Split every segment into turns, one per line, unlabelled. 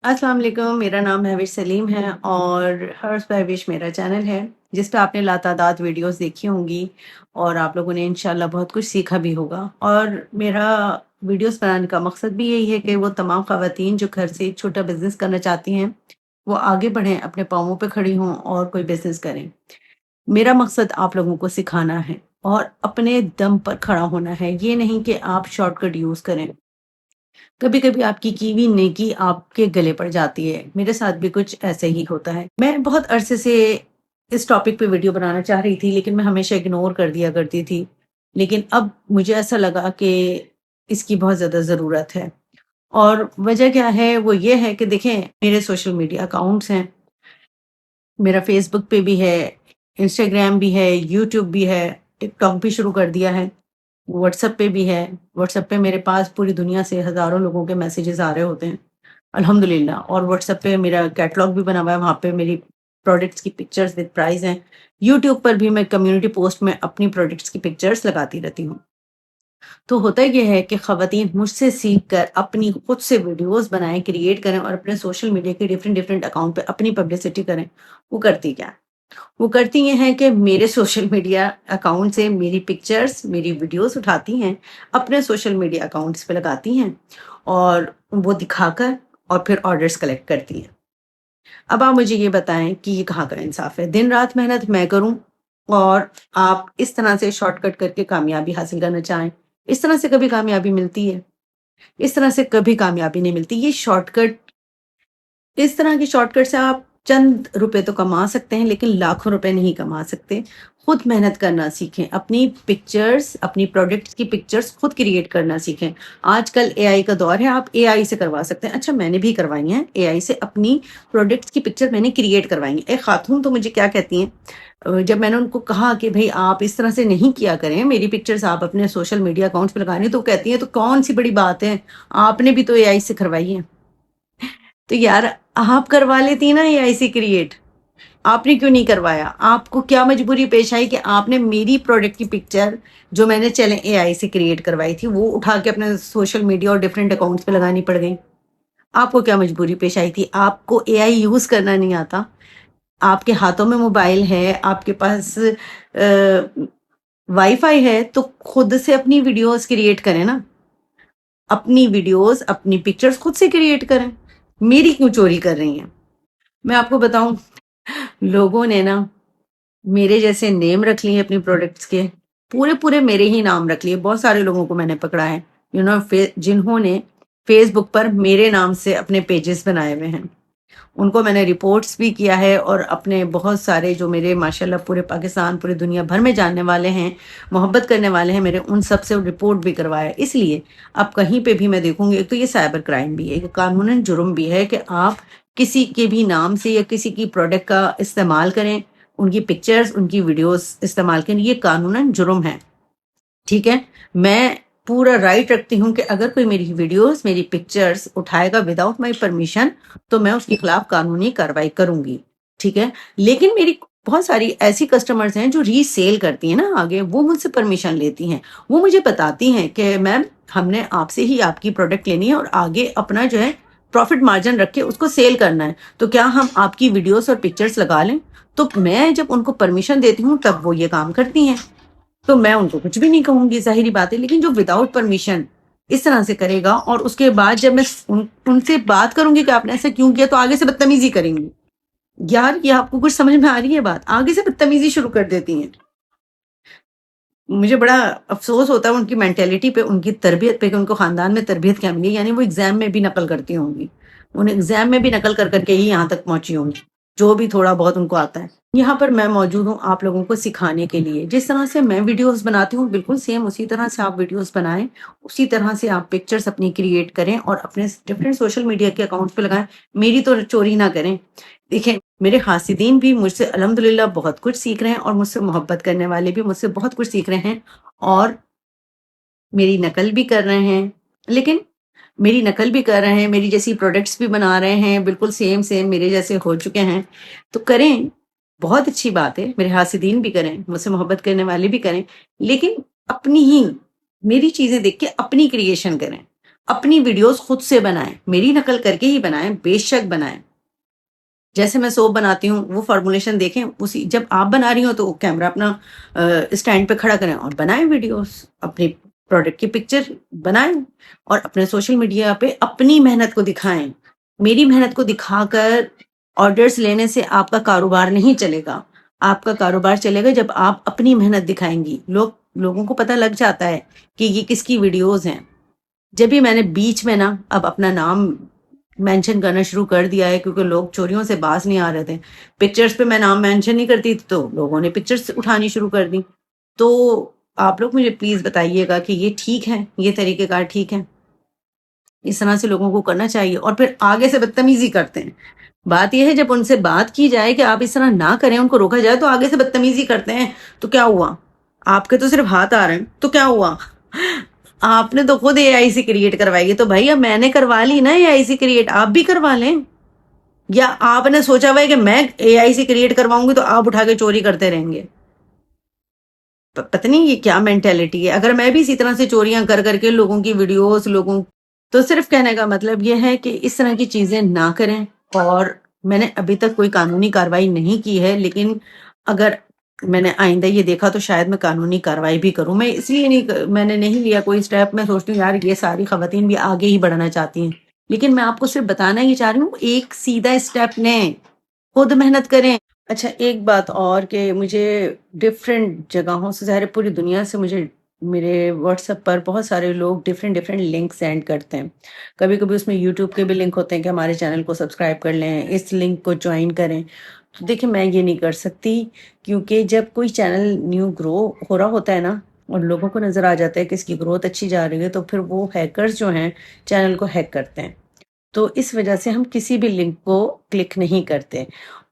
अस्सलाम वालेकुम, मेरा नाम महविश सलीम है और हर्ष महविश मेरा चैनल है जिस पे आपने लातादाद वीडियोस देखी होंगी और आप लोगों ने इंशाल्लाह बहुत कुछ सीखा भी होगा। और मेरा वीडियोस बनाने का मकसद भी यही है कि वो तमाम ख़वातीन जो घर से एक छोटा बिजनेस करना चाहती हैं वो आगे बढ़ें, अपने पाँवों पे खड़ी हों और कोई बिजनेस करें। मेरा मकसद आप लोगों को सिखाना है और अपने दम पर खड़ा होना है, ये नहीं कि आप शॉर्टकट यूज़ करें। कभी कभी आपकी की हुई नेकी आपके गले पड़ जाती है, मेरे साथ भी कुछ ऐसे ही होता है। मैं बहुत अरसे से इस टॉपिक पे वीडियो बनाना चाह रही थी लेकिन मैं हमेशा इग्नोर कर दिया करती थी। लेकिन अब मुझे ऐसा लगा कि इसकी बहुत ज़्यादा ज़रूरत है। और वजह क्या है, वो ये है कि देखें, मेरे सोशल मीडिया अकाउंट्स हैं। मेरा फेसबुक पे भी है, इंस्टाग्राम भी है, यूट्यूब भी है, टिकटॉक भी शुरू कर दिया है, व्हाट्सएप पे भी है। व्हाट्सएप पे मेरे पास पूरी दुनिया से हज़ारों लोगों के मैसेजेस आ रहे होते हैं, अल्हम्दुलिल्लाह। और व्हाट्सएप पे मेरा कैटलॉग भी बना हुआ है, वहाँ पे मेरी प्रोडक्ट्स की पिक्चर्स विद प्राइस हैं। यूट्यूब पर भी मैं कम्युनिटी पोस्ट में अपनी प्रोडक्ट्स की पिक्चर्स लगाती रहती हूँ। तो होता ये है कि ख़वातीन मुझसे सीख कर अपनी खुद से वीडियोस बनाएं, क्रिएट करें और अपने सोशल मीडिया के डिफरेंट डिफरेंट अकाउंट पे अपनी पब्लिसिटी करें। वो करती क्या है? वो करती ये हैं कि मेरे सोशल मीडिया अकाउंट से मेरी पिक्चर्स, मेरी वीडियोस उठाती हैं, अपने सोशल मीडिया अकाउंट्स पे लगाती हैं और वो दिखाकर और फिर ऑर्डर्स कलेक्ट करती हैं। अब आप मुझे ये बताएं कि ये कहाँ का इंसाफ है? दिन रात मेहनत मैं करूं और आप इस तरह से शॉर्टकट करके कामयाबी हासिल करना चाहें। इस तरह से कभी कामयाबी मिलती है? इस तरह से कभी कामयाबी नहीं मिलती। ये शॉर्टकट, इस तरह के शॉर्टकट से आप चंद रुपए तो कमा सकते हैं लेकिन लाखों रुपए नहीं कमा सकते। खुद मेहनत करना सीखें, अपनी पिक्चर्स, अपनी प्रोडक्ट्स की पिक्चर्स खुद क्रिएट करना सीखें। आजकल एआई का दौर है, आप एआई से करवा सकते हैं। अच्छा, मैंने भी करवाई हैं एआई से, अपनी प्रोडक्ट्स की पिक्चर मैंने क्रिएट करवाई हैं। एक खातून तो मुझे क्या कहती हैं, जब मैंने उनको कहा कि भाई आप इस तरह से नहीं किया करें, मेरी पिक्चर्स आप अपने सोशल मीडिया अकाउंट्स पे लगा रही हैं, तो कहती हैं तो कौन सी बड़ी बात है, आपने भी तो एआई से करवाई है। तो यार, आप करवा लेती ना एआई से क्रिएट, आपने क्यों नहीं करवाया? आपको क्या मजबूरी पेश आई कि आपने मेरी प्रोडक्ट की पिक्चर जो मैंने चले एआई से क्रिएट करवाई थी वो उठा के अपने सोशल मीडिया और डिफरेंट अकाउंट्स पे लगानी पड़ गई? आपको क्या मजबूरी पेश आई थी? आपको एआई यूज करना नहीं आता? आपके हाथों में मोबाइल है, आपके पास वाईफाई है, तो खुद से अपनी वीडियोस क्रिएट करें ना। अपनी वीडियोस, अपनी पिक्चर्स खुद से क्रिएट करें। मेरी क्यों चोरी कर रही हैं? मैं आपको बताऊं, लोगों ने ना मेरे जैसे नेम रख लिए अपनी प्रोडक्ट्स के, पूरे पूरे मेरे ही नाम रख लिए। बहुत सारे लोगों को मैंने पकड़ा है, जिन्होंने फेसबुक पर मेरे नाम से अपने पेजेस बनाए हुए हैं। उनको मैंने रिपोर्ट्स भी किया है और अपने बहुत सारे जो मेरे माशाल्लाह पूरे पाकिस्तान, पूरी दुनिया भर में जानने वाले हैं, मोहब्बत करने वाले हैं मेरे, उन सब से रिपोर्ट भी करवाया। इसलिए अब कहीं पे भी मैं देखूंगी, एक तो ये साइबर क्राइम भी है, ये कानूनन जुर्म भी है कि आप किसी के भी नाम से या किसी की प्रोडक्ट का इस्तेमाल करें, उनकी पिक्चर्स, उनकी वीडियोस इस्तेमाल करें, ये कानूनन जुर्म है। ठीक है, मैं पूरा राइट रखती हूँ कि अगर कोई मेरी वीडियोस, मेरी पिक्चर्स उठाएगा विदाउट माय परमिशन तो मैं उसके खिलाफ कानूनी कार्रवाई करूंगी। ठीक है, लेकिन मेरी बहुत सारी ऐसी कस्टमर्स हैं जो रीसेल करती हैं ना आगे, वो मुझसे परमिशन लेती हैं। वो मुझे बताती हैं कि मैम, हमने आपसे ही आपकी प्रोडक्ट लेनी है और आगे अपना जो है प्रॉफिट मार्जिन रख के उसको सेल करना है, तो क्या हम आपकी वीडियोस और पिक्चर्स लगा लें? तो मैं जब उनको परमिशन देती हूँ तब वो ये काम करती हैं, तो मैं उनको कुछ भी नहीं कहूंगी, जाहिर बात है। लेकिन जो विदाउट परमिशन इस तरह से करेगा और उसके बाद जब मैं उनसे बात करूंगी कि आपने ऐसा क्यों किया, तो आगे से बदतमीजी करेंगी। यार, ये आपको कुछ समझ में आ रही है बात? आगे से बदतमीजी शुरू कर देती हैं। मुझे बड़ा अफसोस होता है उनकी मेंटेलिटी पे, उनकी तरबियत पे, कि उनको खानदान में तरबियत क्या मिली। यानी वो एग्जाम में भी नकल करती होंगी, उन एग्जाम में भी नकल कर करके ही यहाँ तक पहुंची होंगी, जो भी थोड़ा बहुत उनको आता है। यहाँ पर मैं मौजूद हूँ आप लोगों को सिखाने के लिए। जिस तरह से मैं वीडियोस बनाती हूँ बिल्कुल सेम उसी तरह से आप वीडियोस बनाएं, उसी तरह से आप पिक्चर्स अपनी क्रिएट करें और अपने डिफरेंट सोशल मीडिया के अकाउंट्स पे लगाएं। मेरी तो चोरी ना करें। देखें, मेरे हासिदीन भी मुझसे अल्हम्दुलिल्लाह बहुत कुछ सीख रहे हैं और मुझसे मोहब्बत करने वाले भी मुझसे बहुत कुछ सीख रहे हैं और मेरी नकल भी कर रहे हैं। लेकिन मेरी नकल भी कर रहे हैं, मेरी जैसी प्रोडक्ट्स भी बना रहे हैं, बिल्कुल सेम सेम मेरे जैसे हो चुके हैं। तो करें, बहुत अच्छी बात है, मेरे हासिदीन भी करें, मुझसे मोहब्बत करने वाले भी करें, लेकिन अपनी ही, मेरी चीजें देख के अपनी क्रिएशन करें। اپنی ویڈیوز خود سے بنائیں، میری نقل کر کے ہی بنائیں، بے شک بنائیں. جیسے میں سوپ بناتی ہوں وہ فارمولیشن دیکھیں، اسی جب آپ بنا رہی ہوں تو کیمرہ اپنا اسٹینڈ پہ کھڑا کریں اور بنائیں ویڈیوز، اپنے پروڈکٹ کی پکچر بنائیں اور اپنے سوشل میڈیا پہ اپنی محنت کو دکھائیں. میری محنت کو دکھا کر آرڈرز لینے سے آپ کا کاروبار نہیں چلے گا. آپ کا کاروبار چلے گا جب آپ اپنی محنت دکھائیں گی. لوگوں کو پتہ لگ جاتا ہے کہ یہ کس کی ویڈیوز ہیں. جب بھی میں نے بیچ میں نا اب اپنا نام مینشن کرنا شروع کر دیا ہے کیونکہ لوگ چوریوں سے باز نہیں آ رہے تھے. پکچرز پہ میں نام مینشن نہیں کرتی تو لوگوں نے پکچرز اٹھانی شروع کر دی. تو آپ لوگ مجھے پلیز بتائیے گا کہ یہ ٹھیک ہے، یہ طریقہ کار ٹھیک ہے؟ اس طرح سے لوگوں کو کرنا چاہیے. اور پھر آگے سے بدتمیزی کرتے ہیں. بات یہ ہے جب ان سے بات کی جائے کہ آپ اس طرح نہ کریں، ان کو روکا جائے، تو آگے سے بدتمیزی کرتے ہیں. تو کیا ہوا؟ آپ کے تو صرف ہاتھ آ رہے ہیں تو کیا ہوا؟ آپ نے تو خود اے آئی سے کریٹ کروائی ہے، تو بھائی اب میں نے کروا لی نا اے آئی سے کریٹ، آپ بھی کروا لیں. یا آپ نے سوچا ہوا ہے کہ میں اے آئی سے کریٹ کرواؤں گی تو آپ اٹھا کے چوری کرتے رہیں گے؟ پتہ نہیں یہ کیا مینٹیلٹی ہے. اگر میں بھی اسی طرح سے چوریاں کر کر کے لوگوں کی ویڈیوز تو صرف کہنے کا مطلب یہ ہے کہ اس طرح کی چیزیں نہ کریں. اور میں نے ابھی تک کوئی قانونی کارروائی نہیں کی ہے، لیکن اگر میں نے آئندہ یہ دیکھا تو شاید میں قانونی کارروائی بھی کروں. میں اس لیے میں نے نہیں لیا کوئی اسٹیپ. میں سوچتی ہوں یار یہ ساری خواتین بھی آگے ہی بڑھنا چاہتی ہیں، لیکن میں آپ کو صرف بتانا ہی چاہ رہی ہوں ایک سیدھا اسٹیپ لیں، خود محنت کریں. اچھا ایک بات اور کہ مجھے ڈفرینٹ جگہوں سے، ظاہر ہے پوری دنیا سے، مجھے میرے واٹس ایپ پر بہت سارے لوگ ڈفرینٹ لنک سینڈ کرتے ہیں. کبھی کبھی اس میں یوٹیوب کے بھی لنک ہوتے ہیں کہ ہمارے چینل کو سبسکرائب کر لیں، اس لنک کو جوائن کریں. تو دیکھیں میں یہ نہیں کر سکتی، کیونکہ جب کوئی چینل نیو گرو ہو رہا ہوتا ہے نا اور لوگوں کو نظر آ جاتا ہے کہ اس کی گروتھ اچھی جا رہی ہے، تو پھر وہ ہیکرز جو ہیں چینل کو ہیک کرتے ہیں. تو اس وجہ سے ہم کسی بھی لنک کو کلک نہیں کرتے.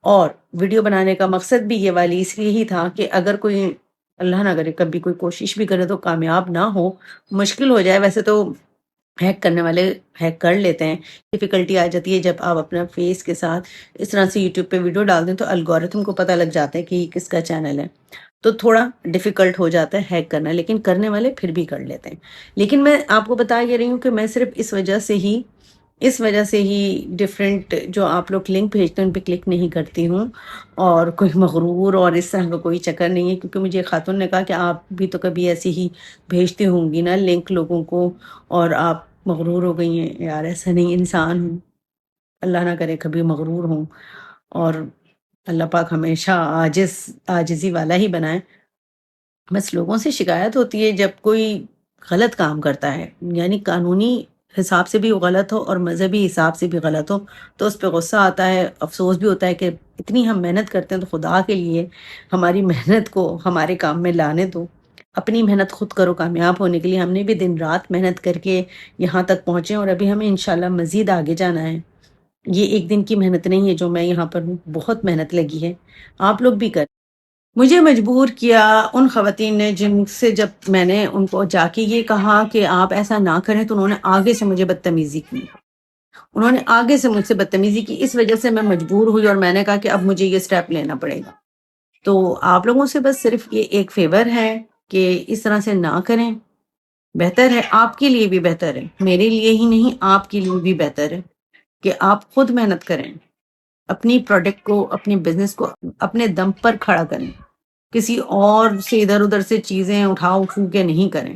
اور ویڈیو بنانے کا مقصد بھی یہ والی اس لیے ہی تھا کہ اگر کوئی اللہ نہ کرے کبھی کوئی کوشش بھی کرے تو کامیاب نہ ہو، مشکل ہو جائے. ویسے تو ہیک کرنے والے ہیک کر لیتے ہیں. ڈفیکلٹی آ جاتی ہے جب آپ اپنا فیس کے ساتھ اس طرح سے یوٹیوب پہ ویڈیو ڈال دیں تو الگورتھم کو پتہ لگ جاتا ہے کہ یہ کس کا چینل ہے. تو تھوڑا ڈیفیکلٹ ہو جاتا ہے ہیک کرنا، لیکن کرنے والے پھر بھی کر لیتے ہیں. لیکن میں آپ کو بتا یہ رہی ہوں کہ میں صرف اس وجہ سے ہی ڈفرینٹ جو آپ لوگ لنک بھیجتے ہیں ان پہ کلک نہیں کرتی ہوں. اور کوئی مغرور اور اس طرح کا کوئی چکر نہیں ہے، کیونکہ مجھے ایک خاتون نے کہا کہ آپ بھی تو کبھی ایسی ہی بھیجتی ہوں گی نا لنک لوگوں کو اور آپ مغرور ہو گئی ہیں. یار ایسا نہیں، انسان ہوں، اللہ نہ کرے کبھی مغرور ہوں، اور اللہ پاک ہمیشہ عاجزی والا ہی بنائے. بس لوگوں سے شکایت ہوتی ہے جب کوئی غلط کام کرتا ہے، یعنی قانونی حساب سے بھی وہ غلط ہو اور مذہبی حساب سے بھی غلط ہو، تو اس پہ غصہ آتا ہے، افسوس بھی ہوتا ہے کہ اتنی ہم محنت کرتے ہیں تو خدا کے لیے ہماری محنت کو ہمارے کام میں لانے دو. اپنی محنت خود کرو کامیاب ہونے کے لیے. ہم نے بھی دن رات محنت کر کے یہاں تک پہنچے اور ابھی ہمیں انشاءاللہ مزید آگے جانا ہے. یہ ایک دن کی محنت نہیں ہے جو میں یہاں پر ہوں، بہت محنت لگی ہے. آپ لوگ بھی کریں. مجھے مجبور کیا ان خواتین نے جن سے جب میں نے ان کو جا کے یہ کہا کہ آپ ایسا نہ کریں تو انہوں نے آگے سے مجھے بدتمیزی کی. انہوں نے آگے سے مجھ سے بدتمیزی کی. اس وجہ سے میں مجبور ہوئی اور میں نے کہا کہ اب مجھے یہ سٹیپ لینا پڑے گا. تو آپ لوگوں سے بس صرف یہ ایک فیور ہے کہ اس طرح سے نہ کریں. بہتر ہے، آپ کے لیے بھی بہتر ہے، میرے لیے ہی نہیں آپ کے لیے بھی بہتر ہے کہ آپ خود محنت کریں، اپنی پروڈکٹ کو، اپنی بزنس کو اپنے دم پر کھڑا کریں. کسی اور سے ادھر ادھر سے چیزیں اٹھاؤ کے نہیں کریں.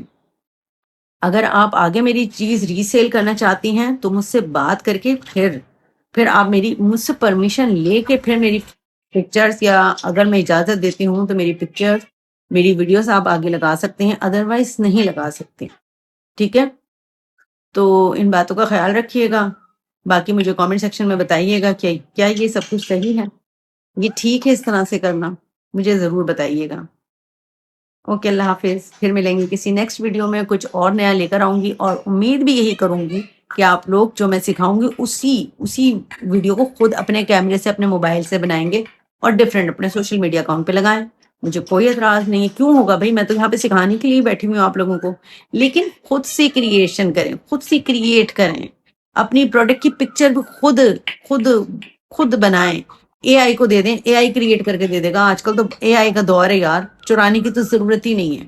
اگر آپ آگے میری چیز ریسیل کرنا چاہتی ہیں تو مجھ سے بات کر کے پھر آپ مجھ سے پرمیشن لے کے پھر میری پکچرز، یا اگر میں اجازت دیتی ہوں تو میری پکچرز، میری ویڈیوز آپ آگے لگا سکتے ہیں، ادروائز نہیں لگا سکتے. ٹھیک ہے؟ تو ان باتوں کا خیال رکھیے گا. باقی مجھے کامنٹ سیکشن میں بتائیے گا کہ کیا یہ سب کچھ صحیح ہے، یہ ٹھیک ہے اس طرح سے کرنا، مجھے ضرور بتائیے گا. اوکے، اللہ حافظ. پھر ملیں گے کسی نیکسٹ ویڈیو میں، کچھ اور نیا لے کر آؤں گی. اور امید بھی یہی کروں گی کہ آپ لوگ جو میں سکھاؤں گی اسی ویڈیو کو خود اپنے کیمرے سے، اپنے موبائل سے بنائیں گے اور ڈفرینٹ اپنے سوشل میڈیا اکاؤنٹ پہ لگائیں. مجھے کوئی اعتراض نہیں ہے. کیوں ہوگا بھائی، میں تو یہاں پہ سکھانے کے لیے بیٹھی ہوئی ہوں آپ لوگوں کو. لیکن خود سے کریشن کریں، خود سے کریٹ کریں. اپنی پروڈکٹ کی پکچر بھی خود خود بنائیں. اے آئی کو دے دیں، اے آئی کریٹ کر کے دے دے گا. آج کل تو اے آئی کا دور ہے یار، چرانے کی تو ضرورت ہی نہیں ہے.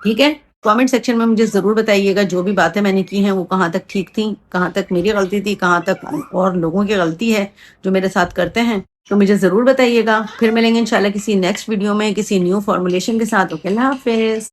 ٹھیک ہے؟ کامنٹ سیکشن میں مجھے ضرور بتائیے گا جو بھی باتیں میں نے کی ہیں وہ کہاں تک ٹھیک تھیں، کہاں تک میری غلطی تھی، کہاں تک اور لوگوں کی غلطی ہے جو میرے ساتھ کرتے ہیں، تو مجھے ضرور بتائیے گا۔ پھر ملیں گے انشاءاللہ کسی نیکسٹ ویڈیو میں کسی نیو فارمولیشن کے ساتھ۔ اوکے، اللہ حافظ۔